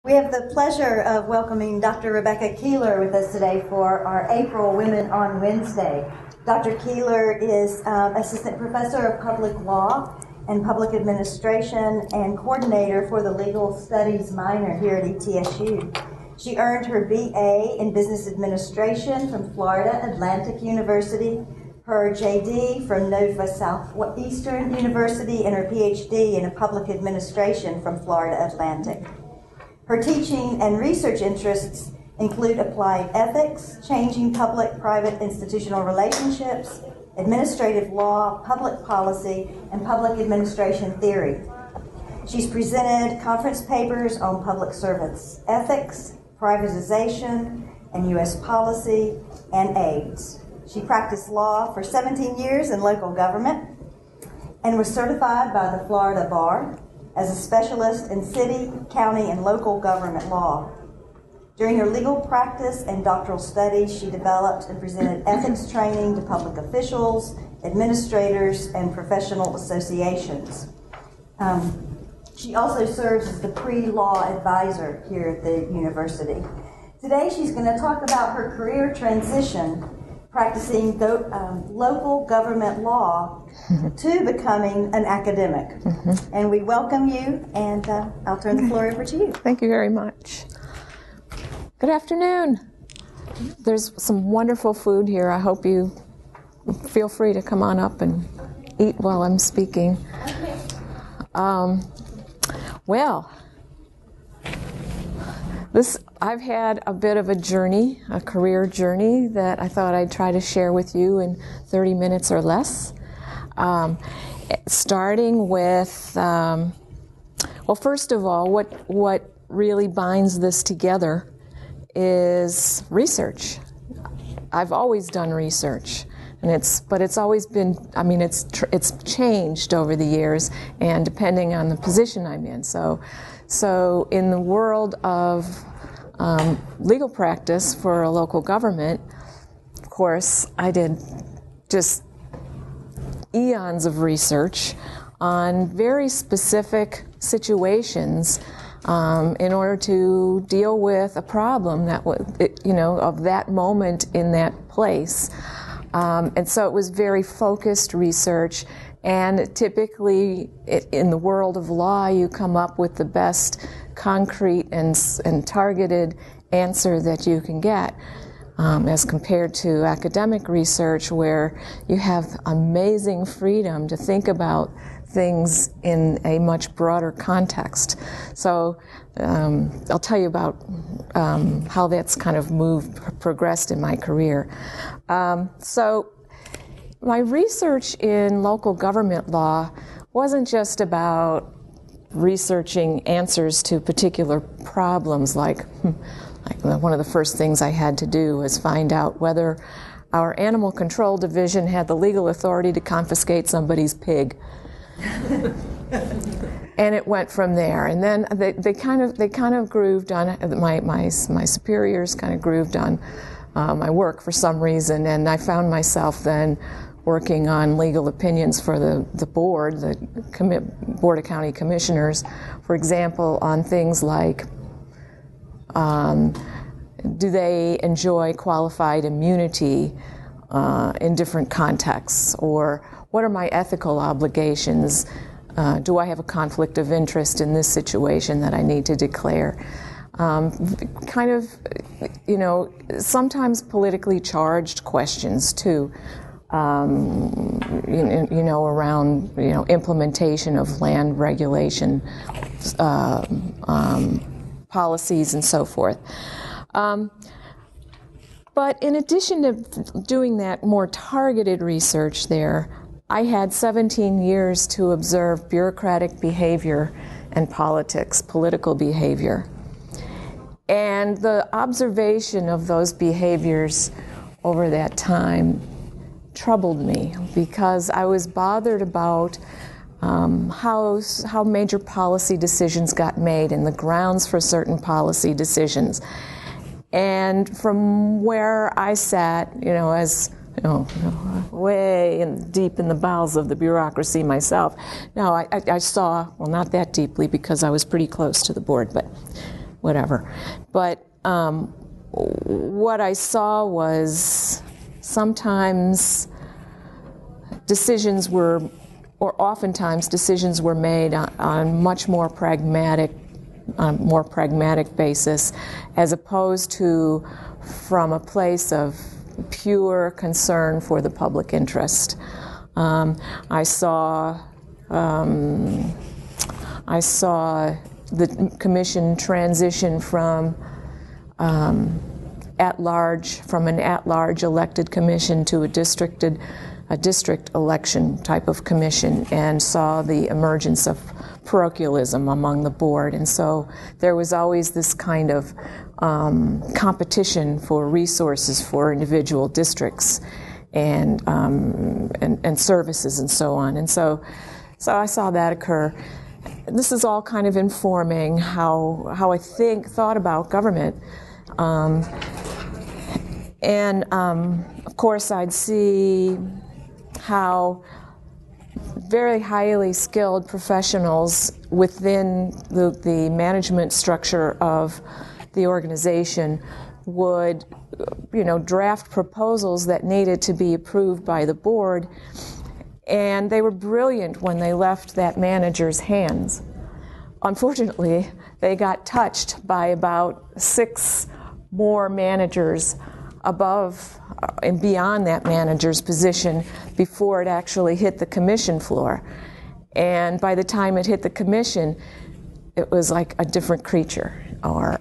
We have the pleasure of welcoming Dr. Rebecca Keeler with us today for our April Women on Wednesday. Dr. Keeler is Assistant Professor of Public Law and Public Administration and Coordinator for the Legal Studies minor here at ETSU. She earned her BA in Business Administration from Florida Atlantic University, her JD from Nova Southeastern University, and her PhD in Public Administration from Florida Atlantic. Her teaching and research interests include applied ethics, changing public-private institutional relationships, administrative law, public policy, and public administration theory. She's presented conference papers on public servants ethics, privatization, and U.S. policy, and AIDS. She practiced law for 17 years in local government and was certified by the Florida Bar as a specialist in city, county, and local government law. During her legal practice and doctoral studies, she developed and presented ethics training to public officials, administrators, and professional associations. She also serves as the pre-law advisor here at the university. Today, she's going to talk about her career transition practicing local government law to becoming an academic. And we welcome you, and I'll turn the floor over to you. Thank you very much. Good afternoon. There's some wonderful food here. I hope you feel free to come on up and eat while I'm speaking. I've had a bit of a journey, a career journey that I thought I'd try to share with you in 30 minutes or less. Starting with, first of all, what really binds this together is research. I've always done research, but it's always been, it's changed over the years, and depending on the position I'm in. So in the world of legal practice for a local government, of course, I did just eons of research on very specific situations in order to deal with a problem that was, of that moment in that place. And so it was very focused research. And typically, in the world of law, you come up with the best concrete and targeted answer that you can get, as compared to academic research, where you have amazing freedom to think about things in a much broader context. So I'll tell you about how that's kind of progressed in my career. So my research in local government law wasn't just about researching answers to particular problems, like one of the first things I had to do was find out whether our animal control division had the legal authority to confiscate somebody's pig. And it went from there. And then they kind of grooved on my superiors kind of grooved on my work for some reason, and I found myself then working on legal opinions for the board, Board of County Commissioners, for example, on things like do they enjoy qualified immunity in different contexts, or what are my ethical obligations? Do I have a conflict of interest in this situation that I need to declare? Sometimes politically charged questions too. Around implementation of land regulation policies and so forth. But in addition to doing that more targeted research there, I had 17 years to observe bureaucratic behavior and political behavior. And the observation of those behaviors over that time troubled me, because I was bothered about how major policy decisions got made and the grounds for certain policy decisions. And from where I sat, way deep in the bowels of the bureaucracy myself, I saw, well, not that deeply because I was pretty close to the board, but whatever. But what I saw was sometimes decisions were, or oftentimes decisions were made on much more pragmatic basis, as opposed to from a place of pure concern for the public interest. I saw the commission transition from an at-large elected commission to a district election type of commission, and saw the emergence of parochialism among the board. And so there was always this kind of competition for resources for individual districts and services and so on. And so I saw that occur. This is all kind of informing how I thought about government. Of course, I'd see how very highly skilled professionals within the management structure of the organization would, draft proposals that needed to be approved by the board, and they were brilliant when they left that manager's hands. Unfortunately, they got touched by about 6 more managers above and beyond that manager's position before it actually hit the commission floor. And by the time it hit the commission, it was like a different creature,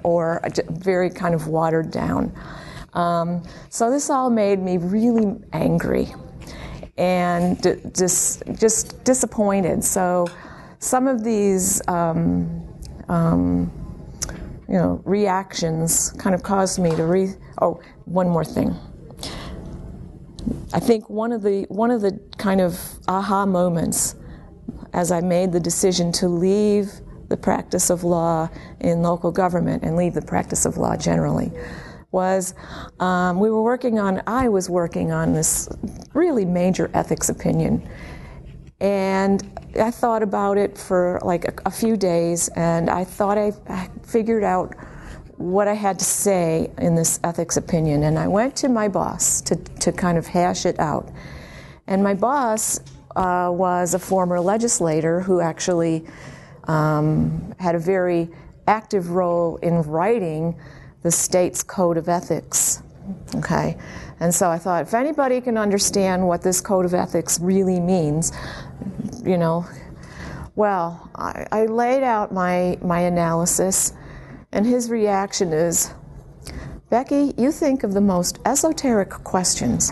or very kind of watered down. So this all made me really angry and just disappointed. So some of these reactions kind of caused me to one more thing. I think one of the kind of aha moments as I made the decision to leave the practice of law in local government and leave the practice of law generally was I was working on this really major ethics opinion. And I thought about it for like a few days, and I thought I figured out what I had to say in this ethics opinion. And I went to my boss to kind of hash it out. And my boss was a former legislator who actually had a very active role in writing the state's code of ethics. Okay, and so I thought, if anybody can understand what this code of ethics really means, well, I laid out my analysis, and his reaction is, Becky, you think of the most esoteric questions.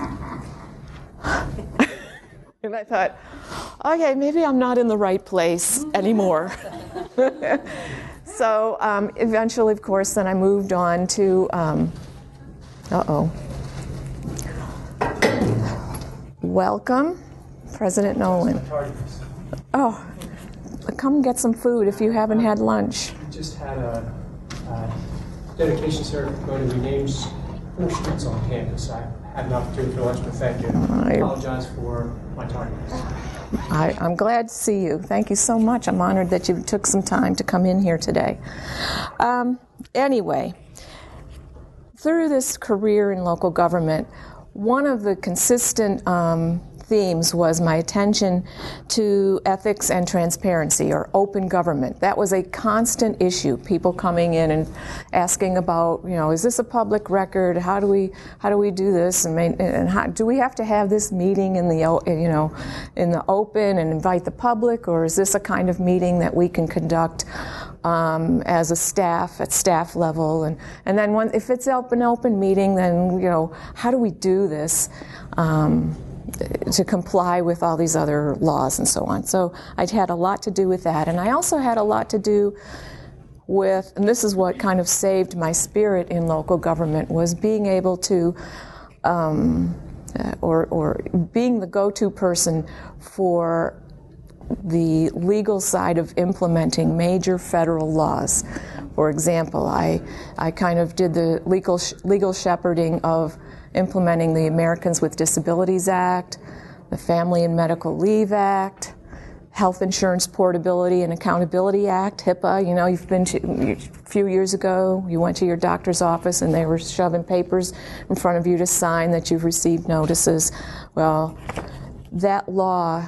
And I thought, okay, maybe I'm not in the right place anymore. So eventually, of course, then I moved on to, welcome, President Nolan. Oh, come get some food if you haven't had lunch. We just had a dedication ceremony. We named 4 streets on campus. I had an opportunity for lunch, but thank you. I apologize for my tardiness. I'm glad to see you. Thank you so much. I'm honored that you took some time to come in here today. Anyway, through this career in local government, one of the consistent themes was my attention to ethics and transparency, or open government. That was a constant issue. People coming in and asking about, is this a public record? How do we do this? And do we have to have this meeting in the open and invite the public, or is this a kind of meeting that we can conduct as a staff at staff level? And then if it's an open meeting, then how do we do this? To comply with all these other laws and so on. So I'd had a lot to do with that. And I also had a lot to do with, and this is what kind of saved my spirit in local government, was being able to, or being the go-to person for the legal side of implementing major federal laws. For example, I kind of did the legal shepherding of implementing the Americans with Disabilities Act, the Family and Medical Leave Act, Health Insurance Portability and Accountability Act, HIPAA. You know, you've been to, a few years ago, you went to your doctor's office and they were shoving papers in front of you to sign that you've received notices. Well, that law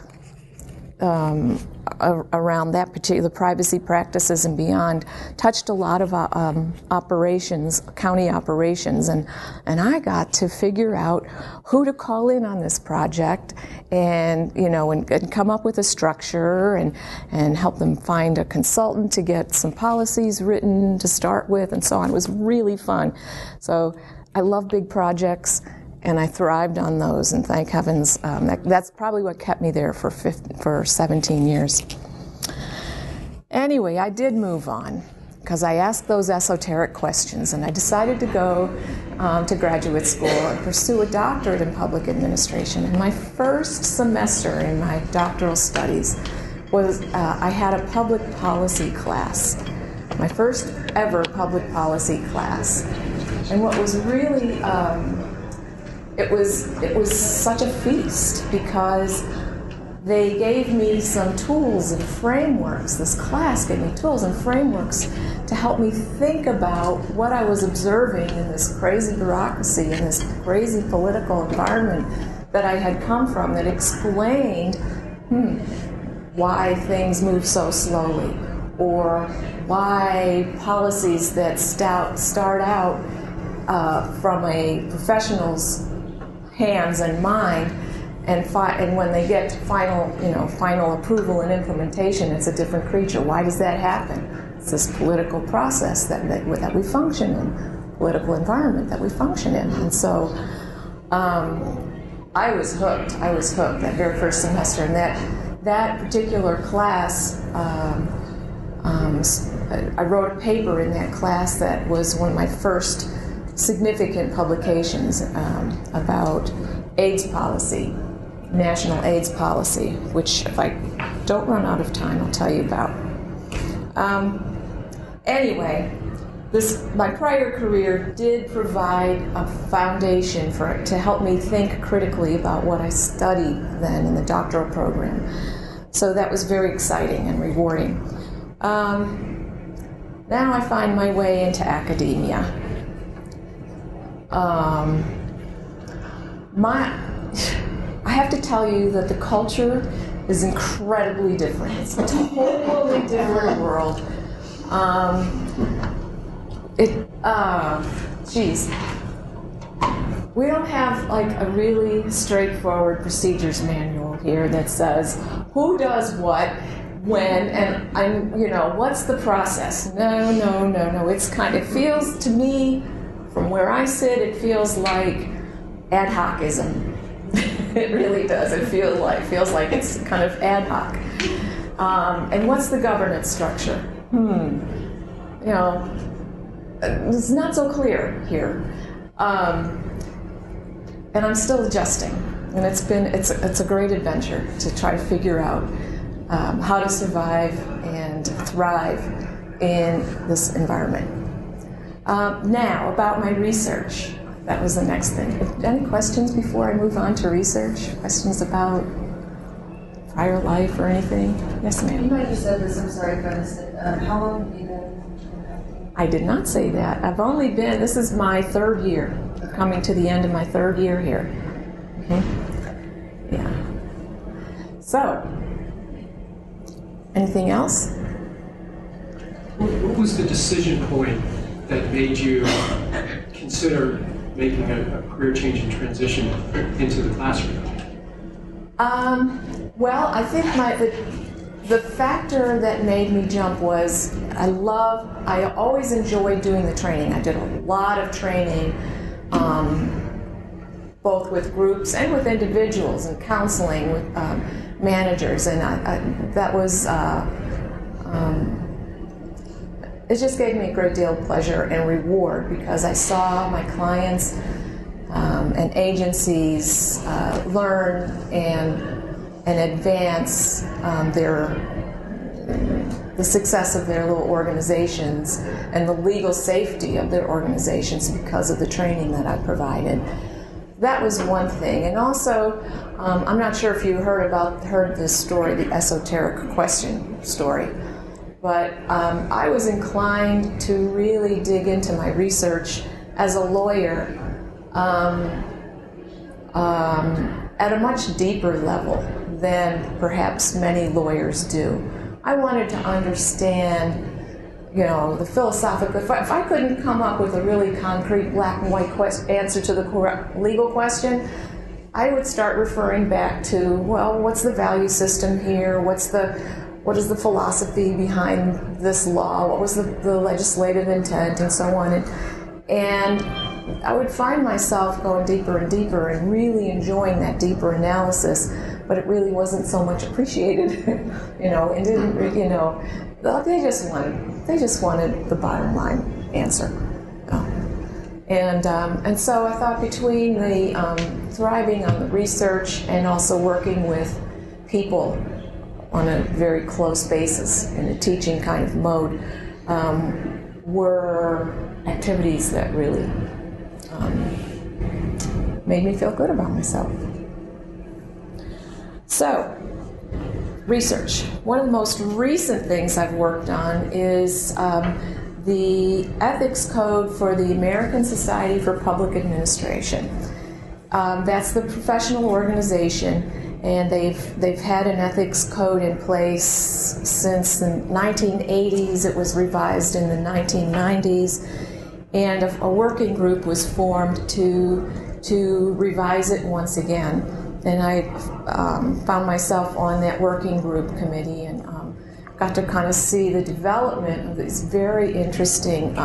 around that particular privacy practices and beyond touched a lot of operations, county operations, and I got to figure out who to call in on this project, and you know, and come up with a structure and help them find a consultant to get some policies written to start with, and so on. It was really fun. So I love big projects, and I thrived on those, and thank heavens. That's probably what kept me there for 17 years. Anyway, I did move on because I asked those esoteric questions, and I decided to go to graduate school and pursue a doctorate in public administration. And my first semester in my doctoral studies was I had a public policy class, my first ever public policy class. And what was really it was such a feast because they gave me some tools and frameworks. This class gave me tools and frameworks to help me think about what I was observing in this crazy bureaucracy, in this crazy political environment that I had come from, that explained why things move so slowly, or why policies that start out from a professional's hands and mind, and when they get final approval and implementation, it's a different creature. Why does that happen? It's this political process that we function in, political environment that we function in. And so I was hooked. That very first semester, and that particular class, I wrote a paper in that class that was one of my first significant publications about AIDS policy, national AIDS policy, which if I don't run out of time, I'll tell you about. Anyway, my prior career did provide a foundation to help me think critically about what I studied then in the doctoral program. So that was very exciting and rewarding. Now I find my way into academia. I have to tell you that the culture is incredibly different. It's a totally different world. We don't have like a really straightforward procedures manual here that says who does what, when, and what's the process. No. It feels to me, from where I sit, it feels like ad hocism. It really does. It feels like it's kind of ad hoc. And what's the governance structure? It's not so clear here. And I'm still adjusting. And it's a great adventure to try to figure out how to survive and thrive in this environment. Now, about my research. That was the next thing. Any questions before I move on to research? Questions about prior life or anything? Yes, ma'am. You might have said this, I'm sorry if I missed it. How long have you been? I did not say that. This is my third year, coming to the end of my third year here. Yeah. So, anything else? What was the decision point that made you consider making a career change and transition into the classroom? Well, I think the factor that made me jump was I always enjoyed doing the training. I did a lot of training, both with groups and with individuals, and counseling with managers, and that was it just gave me a great deal of pleasure and reward because I saw my clients and agencies learn and advance the success of their little organizations and the legal safety of their organizations because of the training that I provided. that was one thing. And also, I'm not sure if you heard this story, the esoteric question story, but I was inclined to really dig into my research as a lawyer at a much deeper level than perhaps many lawyers do. I wanted to understand, the philosophical. If I couldn't come up with a really concrete black and white answer to the correct legal question, I would start referring back to, well, what's the value system here? What is the philosophy behind this law? What was the legislative intent, and so on? And I would find myself going deeper and deeper and really enjoying that deeper analysis, but it really wasn't so much appreciated, and didn't, they just wanted the bottom line answer. And so I thought between the thriving on the research and also working with people on a very close basis in a teaching kind of mode were activities that really made me feel good about myself. So, research. One of the most recent things I've worked on is the ethics code for the American Society for Public Administration. That's the professional organization, and they've had an ethics code in place since the 1980s. It was revised in the 1990s, and a working group was formed to revise it once again. And I found myself on that working group committee and got to kind of see the development of these very interesting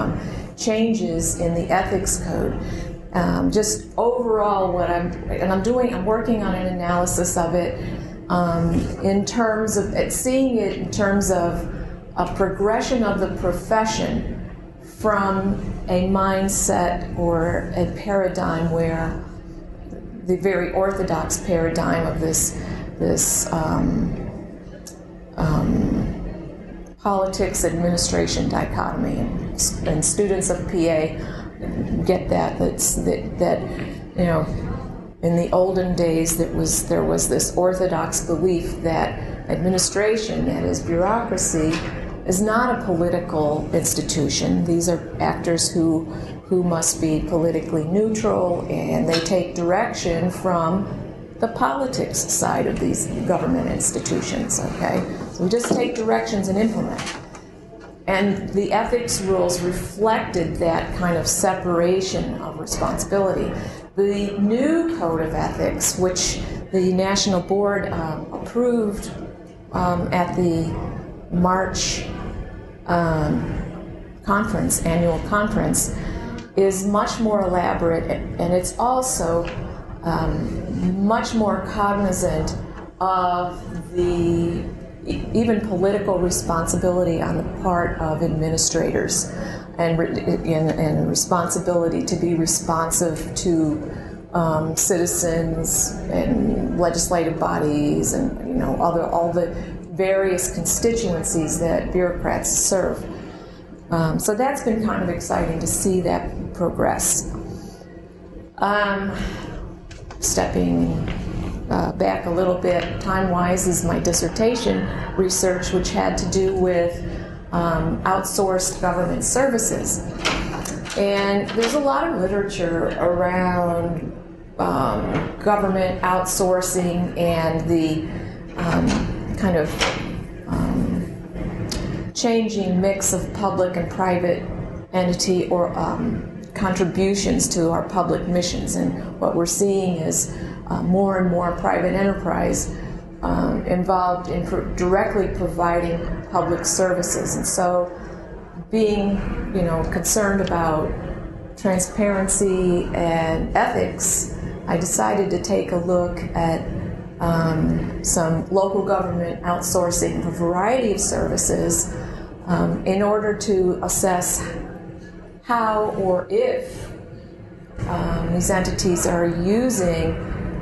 changes in the ethics code. Just overall, I'm working on an analysis of it in terms of seeing it in terms of a progression of the profession from a mindset or a paradigm where the very orthodox paradigm of this politics administration dichotomy, and students of PA get that in the olden days there was this orthodox belief that administration, that is bureaucracy, is not a political institution. These are actors who must be politically neutral, and they take direction from the politics side of these government institutions, okay? So we just take directions and implement. And the ethics rules reflected that kind of separation of responsibility. The new Code of Ethics, which the National Board approved at the March annual conference, is much more elaborate, and it's also much more cognizant of the even political responsibility on the part of administrators, and responsibility to be responsive to citizens and legislative bodies and all the various constituencies that bureaucrats serve. So that's been kind of exciting to see that progress. Stepping back a little bit, time-wise, is my dissertation research, which had to do with outsourced government services. And there's a lot of literature around government outsourcing and the kind of changing mix of public and private entity or contributions to our public missions. And what we're seeing is more and more private enterprise involved in directly providing public services. And so being, concerned about transparency and ethics, I decided to take a look at some local government outsourcing a variety of services in order to assess how or if these entities are using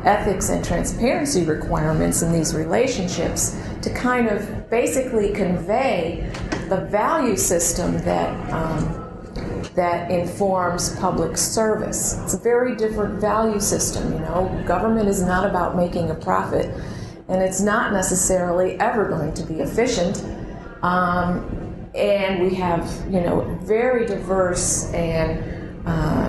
ethics and transparency requirements in these relationships to kind of basically convey the value system that that informs public service. It's a very different value system, you know. Government is not about making a profit, and it's not necessarily ever going to be efficient. And we have, you know, very diverse and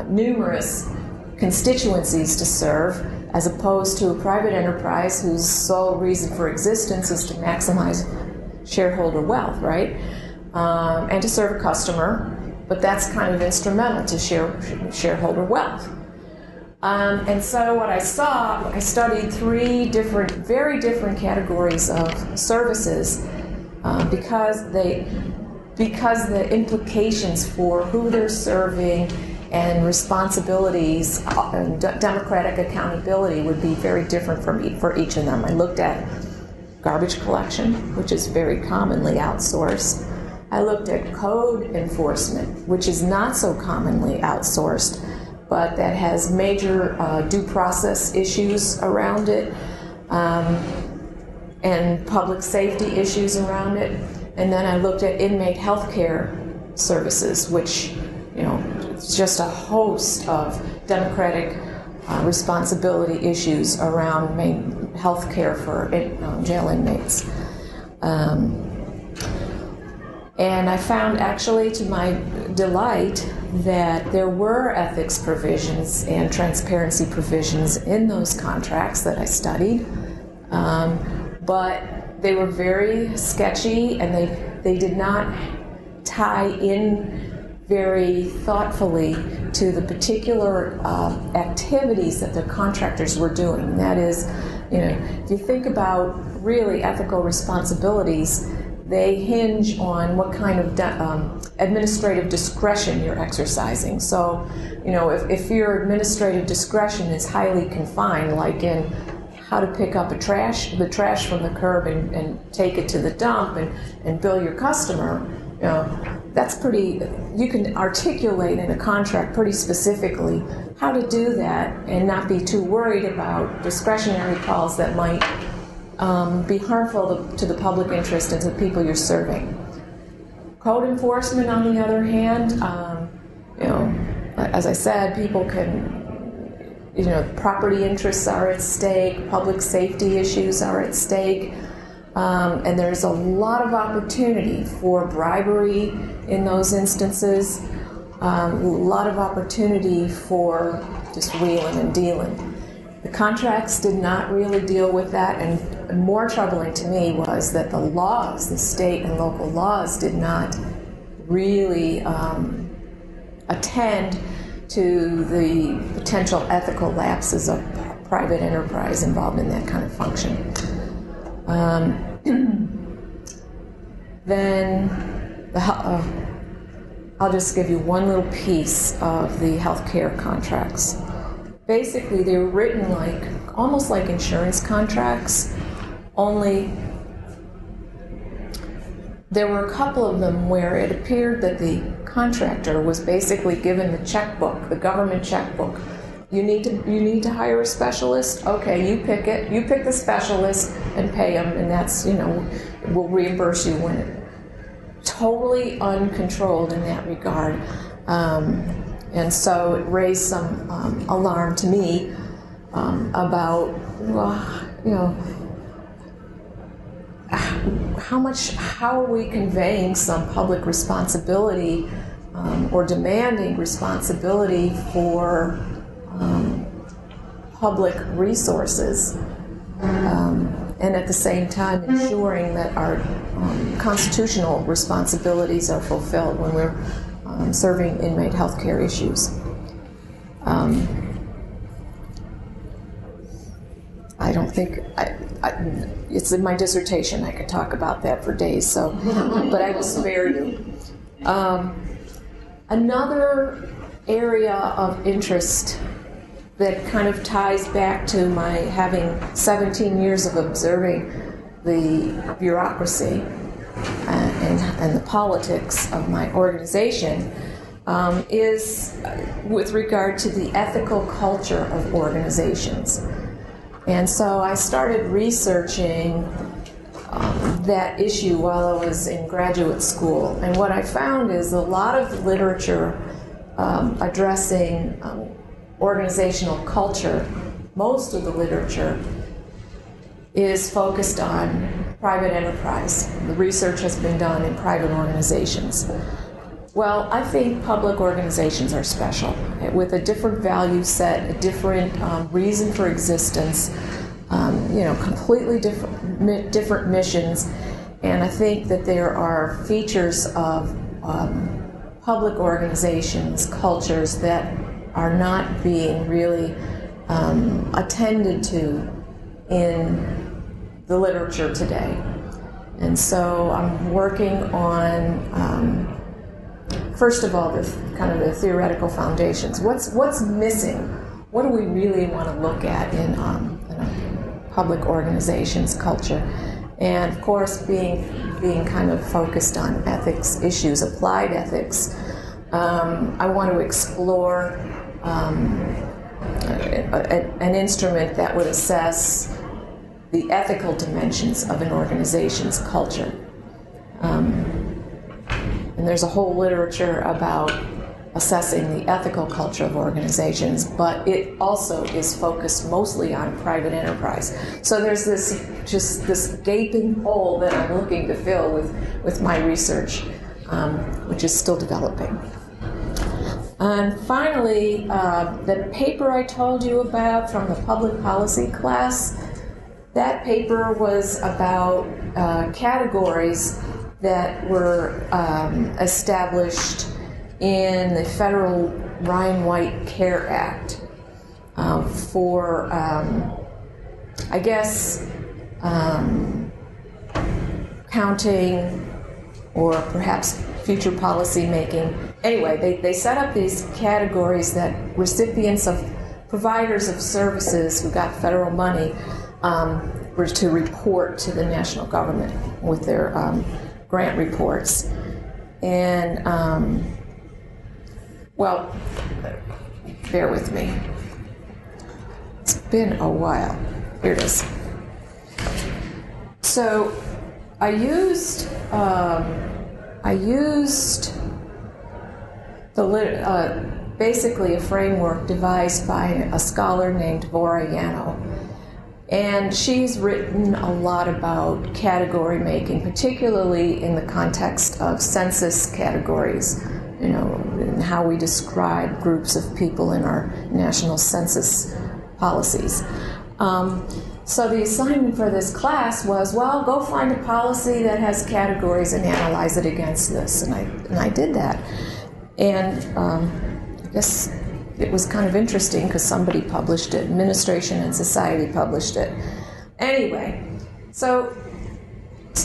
numerous constituencies to serve, as opposed to a private enterprise whose sole reason for existence is to maximize shareholder wealth, right? And to serve a customer, but that's kind of instrumental to shareholder wealth. And so what I saw, I studied three very different categories of services because the implications for who they're serving and responsibilities and democratic accountability would be very different for each of them. I looked at garbage collection, which is very commonly outsourced. I looked at code enforcement, which is not so commonly outsourced, but that has major due process issues around it, and public safety issues around it. And then I looked at inmate health care services, which, you know, it's just a host of democratic responsibility issues around health care for jail inmates. And I found, actually, to my delight, that there were ethics provisions and transparency provisions in those contracts that I studied, but they were very sketchy, and they did not tie in very thoughtfully to the particular activities that the contractors were doing. And that is, you know, if you think about really ethical responsibilities, they hinge on what kind of administrative discretion you're exercising. So, you know, if your administrative discretion is highly confined, like in how to pick up the trash from the curb and take it to the dump and bill your customer, you know, that's pretty, you can articulate in a contract pretty specifically how to do that and not be too worried about discretionary calls that might be harmful to the public interest and to the people you're serving. Code enforcement, on the other hand, you know, as I said, people can, you know, property interests are at stake, public safety issues are at stake, and there's a lot of opportunity for bribery in those instances, a lot of opportunity for just wheeling and dealing. The contracts did not really deal with that, and more troubling to me was that the laws, the state and local laws, did not really attend to the potential ethical lapses of private enterprise involved in that kind of function. Then I'll just give you one little piece of the healthcare contracts. Basically, they were written almost like insurance contracts, only there were a couple of them where it appeared that the contractor was basically given the checkbook, the government checkbook. You need to hire a specialist? Okay, you pick it. You pick the specialist and pay them, and that's, you know, we'll reimburse you when it. Totally uncontrolled in that regard. And so it raised some alarm to me about, well, you know, how are we conveying some public responsibility or demanding responsibility for public resources, and at the same time ensuring that our constitutional responsibilities are fulfilled when we're serving inmate health care issues. I don't think, it's in my dissertation, I could talk about that for days, so, but I will spare you. Another area of interest that kind of ties back to my having 17 years of observing the bureaucracy and the politics of my organization is with regard to the ethical culture of organizations. And so I started researching that issue while I was in graduate school. And what I found is a lot of literature addressing organizational culture, most of the literature is focused on private enterprise. The research has been done in private organizations. Well, I think public organizations are special, with a different value set, a different reason for existence, completely different missions. And I think that there are features of public organizations, cultures that are not being really attended to in the literature today. And so I'm working on, first of all, the theoretical foundations. What's missing? What do we really want to look at in public organizations, culture? And of course, being kind of focused on ethics issues, applied ethics, I want to explore an instrument that would assess the ethical dimensions of an organization's culture. And there's a whole literature about assessing the ethical culture of organizations, but it also is focused mostly on private enterprise. So there's this gaping hole that I'm looking to fill with my research, which is still developing. And finally, the paper I told you about from the public policy class, that paper was about categories that were established in the federal Ryan White Care Act for, counting or perhaps future policy making. Anyway, they set up these categories that recipients of providers of services who got federal money were to report to the national government with their grant reports. And, well, bear with me. It's been a while. Here it is. So I used basically a framework devised by a scholar named Vora Yano. And she's written a lot about category making, particularly in the context of census categories, and how we describe groups of people in our national census policies. So the assignment for this class was, well, go find a policy that has categories and analyze it against this. And I did that. And I guess it was kind of interesting because somebody published it. Administration and Society published it. Anyway, so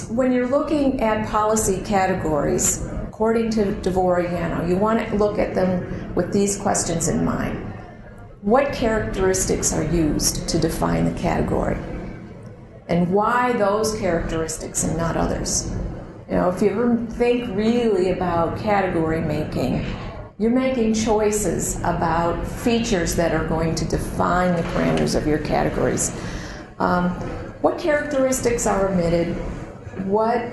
when you're looking at policy categories, according to Vora Yano, you want to look at them with these questions in mind. What characteristics are used to define the category? And why those characteristics and not others? If you ever think really about category making, you're making choices about features that are going to define the parameters of your categories. What characteristics are omitted? What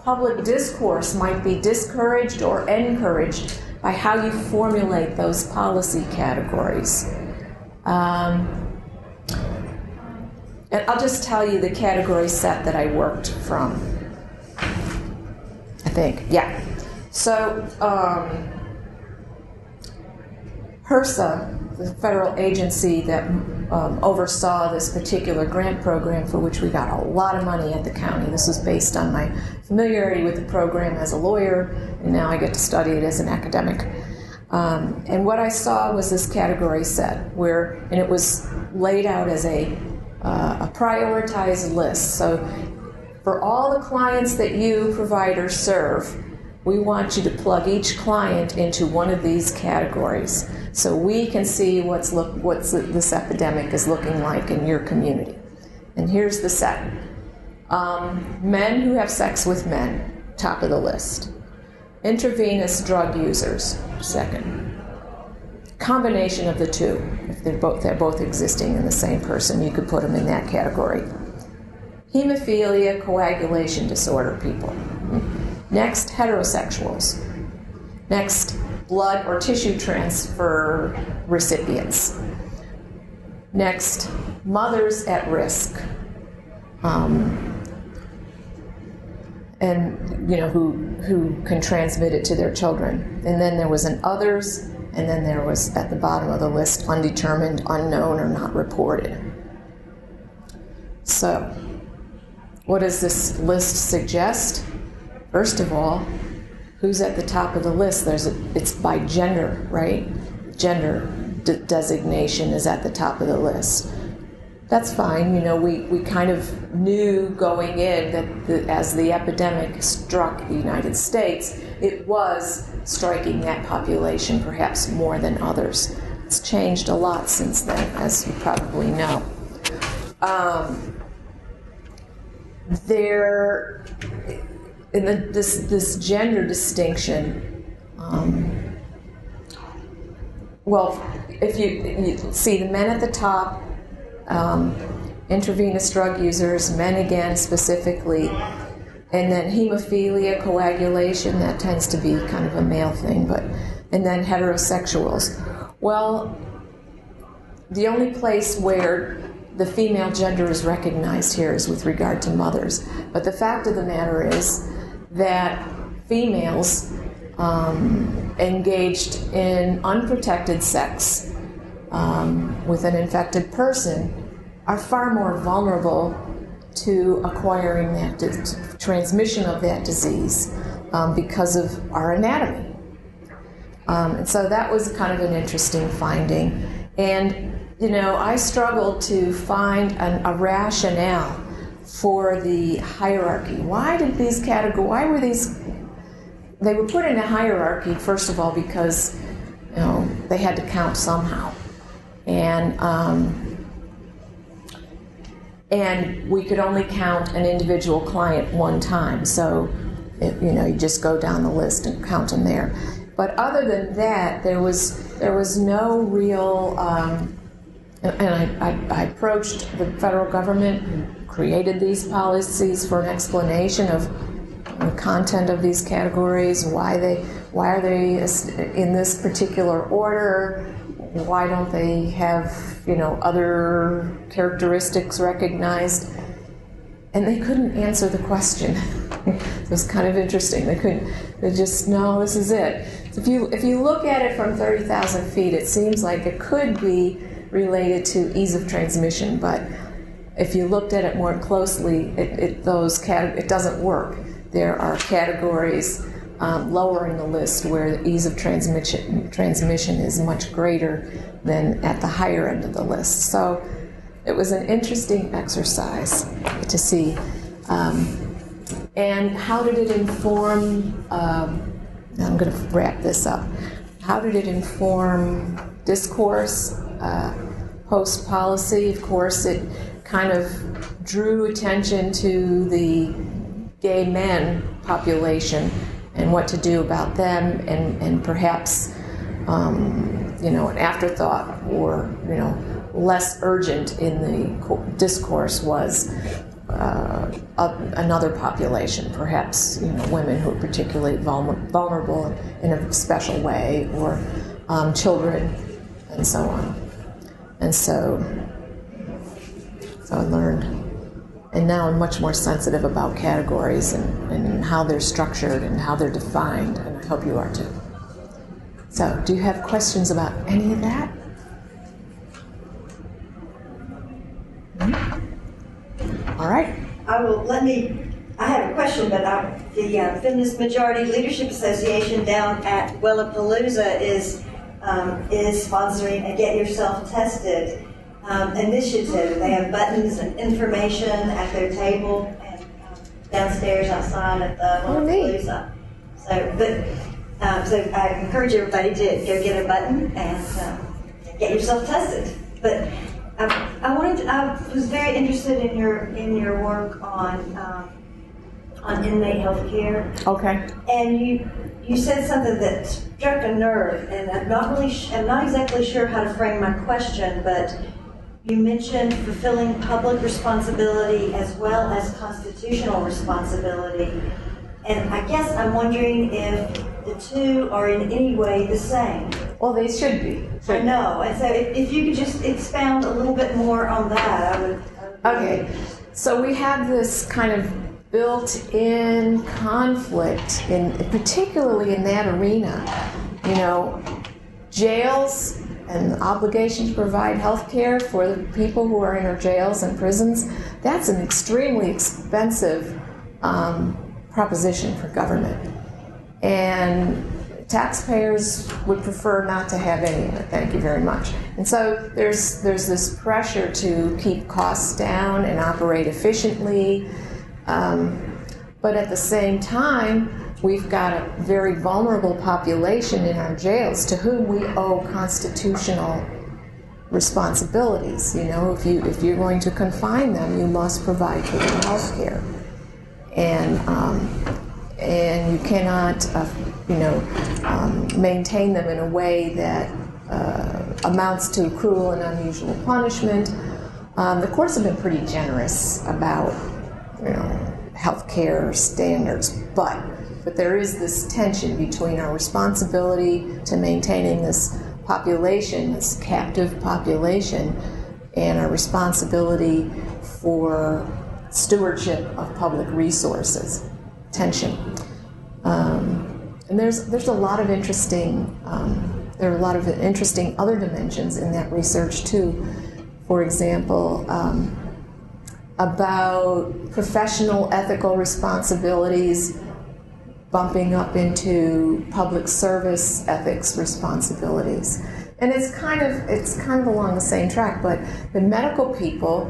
public discourse might be discouraged or encouraged by how you formulate those policy categories? And I'll just tell you the category set that I worked from. I think, yeah. So, HRSA, the federal agency that oversaw this particular grant program for which we got a lot of money at the county. This was based on my familiarity with the program as a lawyer, and now I get to study it as an academic. And what I saw was this category set, and it was laid out as a prioritized list. So for all the clients that you providers serve, we want you to plug each client into one of these categories so we can see what this epidemic is looking like in your community. And here's the set. Men who have sex with men, top of the list. Intravenous drug users, second. Combination of the two. If they're both existing in the same person, you could put them in that category. Hemophilia, coagulation disorder people. Next, heterosexuals. Next, blood or tissue transfer recipients. Next, mothers at risk, and who can transmit it to their children. And then there was an others, and then there was at the bottom of the list undetermined, unknown, or not reported. So, what does this list suggest? First of all, who's at the top of the list? It's by gender, right? Gender designation is at the top of the list. That's fine. We kind of knew going in that as the epidemic struck the United States, it was striking that population perhaps more than others. It's changed a lot since then, as you probably know. This gender distinction, if you see the men at the top, intravenous drug users, men again specifically, and then hemophilia, coagulation, that tends to be kind of a male thing, and then heterosexuals. Well, the only place where the female gender is recognized here is with regard to mothers. But the fact of the matter is that females engaged in unprotected sex with an infected person are far more vulnerable to acquiring that transmission of that disease because of our anatomy. And so that was kind of an interesting finding. And I struggled to find a rationale for the hierarchy. Why did these categories, they were put in a hierarchy, first of all, because, they had to count somehow. And we could only count an individual client one time. So, you just go down the list and count them there. But other than that, there was no real, and I approached the federal government who created these policies for an explanation of the content of these categories, why are they in this particular order, why don't they have other characteristics recognized, and they couldn't answer the question. It was kind of interesting. They just, no, this is it. If you look at it from 30,000 feet, it seems like it could be related to ease of transmission, but if you looked at it more closely, it doesn't work. There are categories lower in the list where the ease of transmission is much greater than at the higher end of the list. So it was an interesting exercise to see. And how did it inform, I'm going to wrap this up, how did it inform discourse, post-policy? Of course, it kind of drew attention to the gay men population and what to do about them, and perhaps, an afterthought or, less urgent in the discourse was another population, perhaps women who are particularly vulnerable in a special way, or children, and so on. And so I learned, and now I'm much more sensitive about categories and how they're structured and how they're defined, and I hope you are too. So, do you have questions about any of that? All right. I have a question, but the Feminist Majority Leadership Association down at Wellapalooza is sponsoring a Get Yourself Tested initiative. They have buttons and information at their table and downstairs outside at the Wellapalooza. So I encourage everybody to go get a button and get yourself tested. But I was very interested in your work on inmate health care. Okay. And you said something that struck a nerve, and I'm not exactly sure how to frame my question, but you mentioned fulfilling public responsibility as well as constitutional responsibility. And I guess I'm wondering if the two are in any way the same. Well, they should be. I know, and so if you could just expound a little bit more on that, I would. Okay, so we have this kind of built-in conflict, particularly in that arena. You know, jails and the obligation to provide health care for the people who are in our jails and prisons, that's an extremely expensive proposition for government. And taxpayers would prefer not to have any of it, thank you very much. And so there's this pressure to keep costs down and operate efficiently, but at the same time, we've got a very vulnerable population in our jails to whom we owe constitutional responsibilities. You know, if you're going to confine them, you must provide for their health care, and you cannot, maintain them in a way that amounts to cruel and unusual punishment. The courts have been pretty generous about, health care standards, but there is this tension between our responsibility to maintaining this population, this captive population, and our responsibility for stewardship of public resources. Tension. And there's a lot of interesting, there are a lot of interesting other dimensions in that research too. For example, about professional ethical responsibilities bumping up into public service ethics responsibilities. And it's kind of along the same track, but the medical people,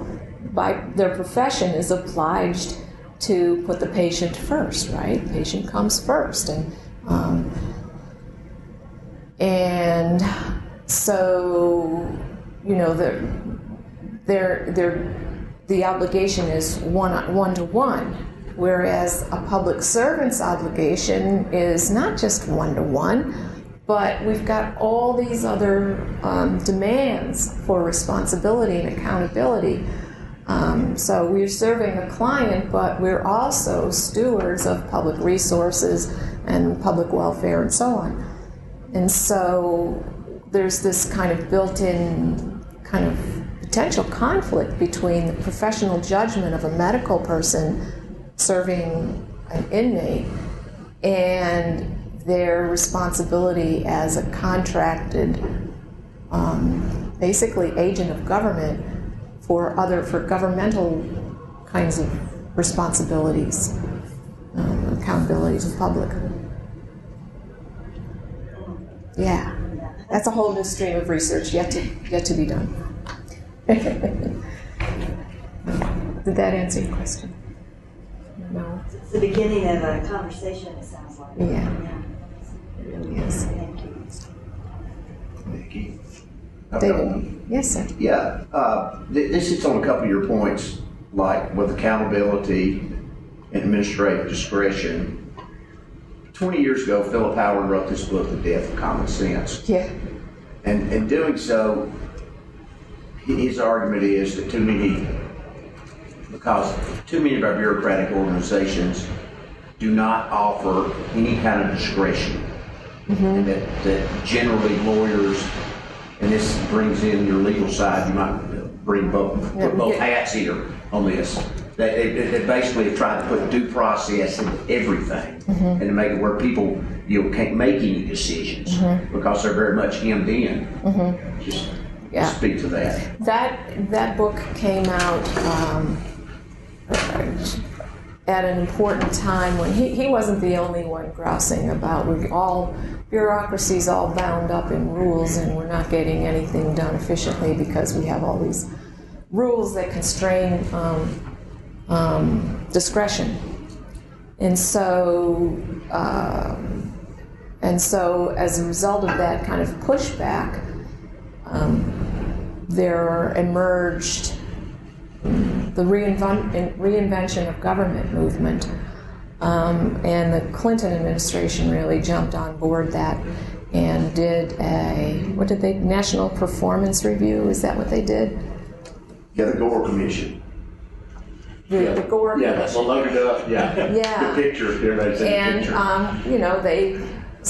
by their profession, is obliged to put the patient first, right? The patient comes first, and so the obligation is one to one, whereas a public servant's obligation is not just one to one, but we've got all these other demands for responsibility and accountability. So we're serving a client, but we're also stewards of public resources and public welfare and so on. And so there's this kind of built-in kind of potential conflict between the professional judgment of a medical person serving an inmate and their responsibility as a contracted, basically agent of government for governmental kinds of responsibilities, accountability to the public. Yeah, that's a whole new stream of research yet to be done. Did that answer your question? No. It's the beginning of a conversation, it sounds like. Yeah. It really is. Thank you. Vicki. David. Yes, sir. Yeah. This hits on a couple of your points, like with accountability and administrative discretion. 20 years ago, Philip Howard wrote this book, The Death of Common Sense. Yeah. And in doing so, his argument is that too many of our bureaucratic organizations do not offer any kind of discretion. Mm-hmm. And that generally lawyers, and this brings in your legal side, you might put both hats here on this. They basically have tried to put due process in everything, mm-hmm. and to make it where people can't make any decisions, mm-hmm. because they're very much hemmed in. Mm-hmm. Just speak to that. That book came out at an important time when he wasn't the only one grousing about bureaucracy's all bound up in rules and we're not getting anything done efficiently because we have all these rules that constrain discretion. And so as a result of that kind of pushback, there emerged the reinvention of government movement, and the Clinton administration really jumped on board that and did National Performance Review, is that what they did? Yeah, the Gore Commission. The Gore Commission. Yeah, well loaded up, yeah. Yeah. The picture, everybody's in the picture. And,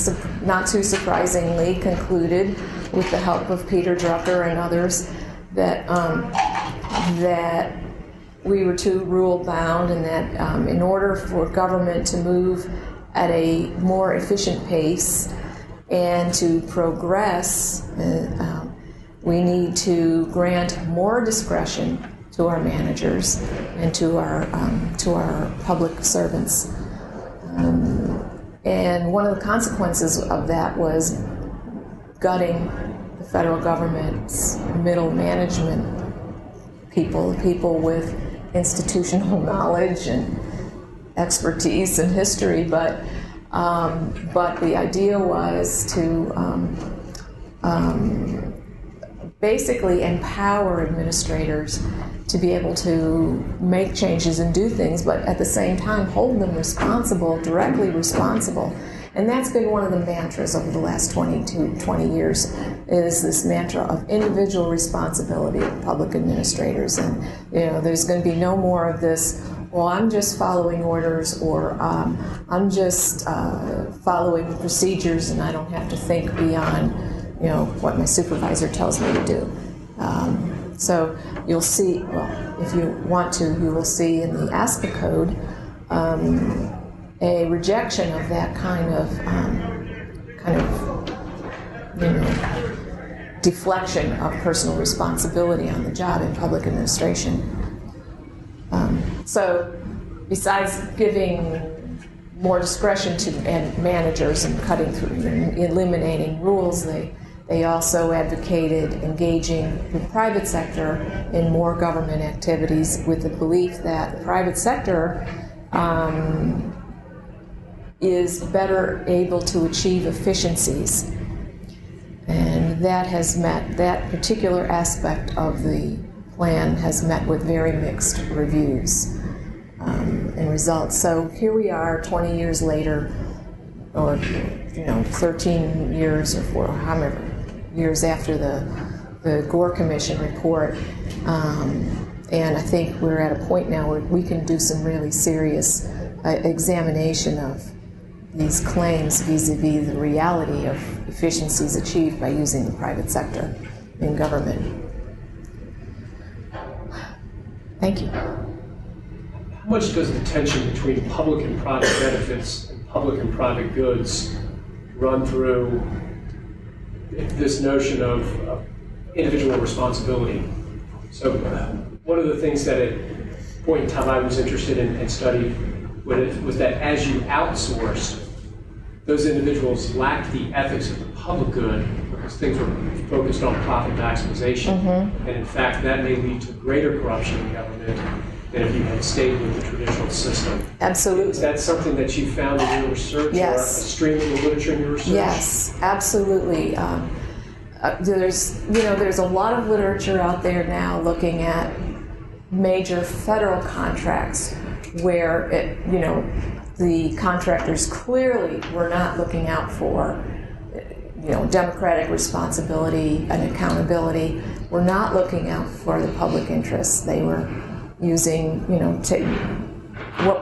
not too surprisingly, concluded with the help of Peter Drucker and others that that we were too rule-bound, and that in order for government to move at a more efficient pace and to progress, we need to grant more discretion to our managers and to our public servants. And one of the consequences of that was gutting the federal government's middle management people with institutional knowledge and expertise and history, but the idea was to basically empower administrators to be able to make changes and do things, but at the same time hold them responsible, directly responsible. And that's been one of the mantras over the last 20 years, is this mantra of individual responsibility of public administrators. And there's going to be no more of this, well, I'm just following orders, or I'm just following the procedures and I don't have to think beyond what my supervisor tells me to do. So you'll see, well, if you want to, you will see in the ASPA code a rejection of that kind of deflection of personal responsibility on the job in public administration. So besides giving more discretion to managers and cutting through, eliminating rules, they also advocated engaging the private sector in more government activities, with the belief that the private sector is better able to achieve efficiencies. And that particular aspect of the plan has met with very mixed reviews and results. So here we are 20 years later, or 13 years or however years after the Gore Commission report, and I think we're at a point now where we can do some really serious examination of these claims vis-a-vis the reality of efficiencies achieved by using the private sector in government. Thank you. How much does the tension between public and private benefits and public and private goods run through this notion of individual responsibility? So one of the things that at a point in time I was interested in and studied was that as you outsource, those individuals lacked the ethics of the public good because things were focused on profit maximization. Mm-hmm. And in fact, that may lead to greater corruption in government than if you had stayed with the traditional system. Absolutely. Is that something that you found in your research? Yes. Or a stream of the literature in your research? Yes, absolutely. There's a lot of literature out there now looking at major federal contracts where the contractors clearly were not looking out for democratic responsibility and accountability, were not looking out for the public interest. They were using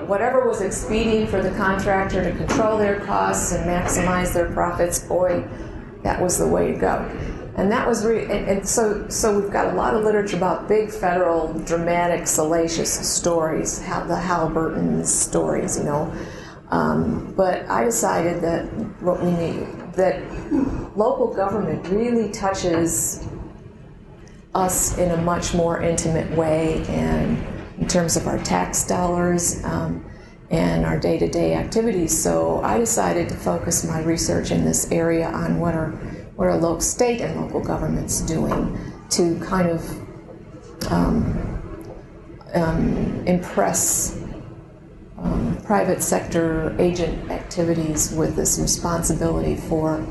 whatever was expedient for the contractor to control their costs and maximize their profits. Boy, that was the way to go. And that was so we've got a lot of literature about big federal, dramatic, salacious stories, the Halliburton stories, But I decided that what we need, that local government really touches us in a much more intimate way, and in terms of our tax dollars and our day-to-day activities. So I decided to focus my research in this area on what are local, state and local governments doing to kind of impress private sector agent activities with this responsibility for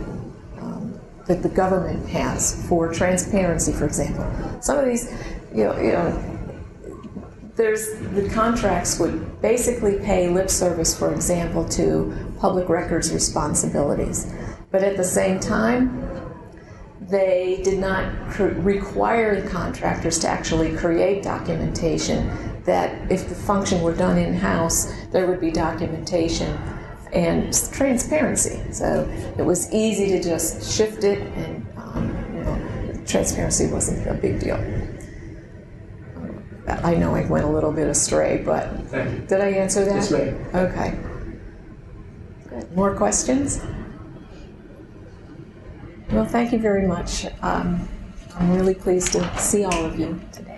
that the government has for transparency, for example. Some of these, the contracts would basically pay lip service, for example, to public records responsibilities, but at the same time, they did not require the contractors to actually create documentation, that if the function were done in-house, there would be documentation and transparency. So it was easy to just shift it, and transparency wasn't a big deal. I know I went a little bit astray, but did I answer that? Yes, ma'am. Okay. Good. More questions? Well, thank you very much. I'm really pleased to see all of you today.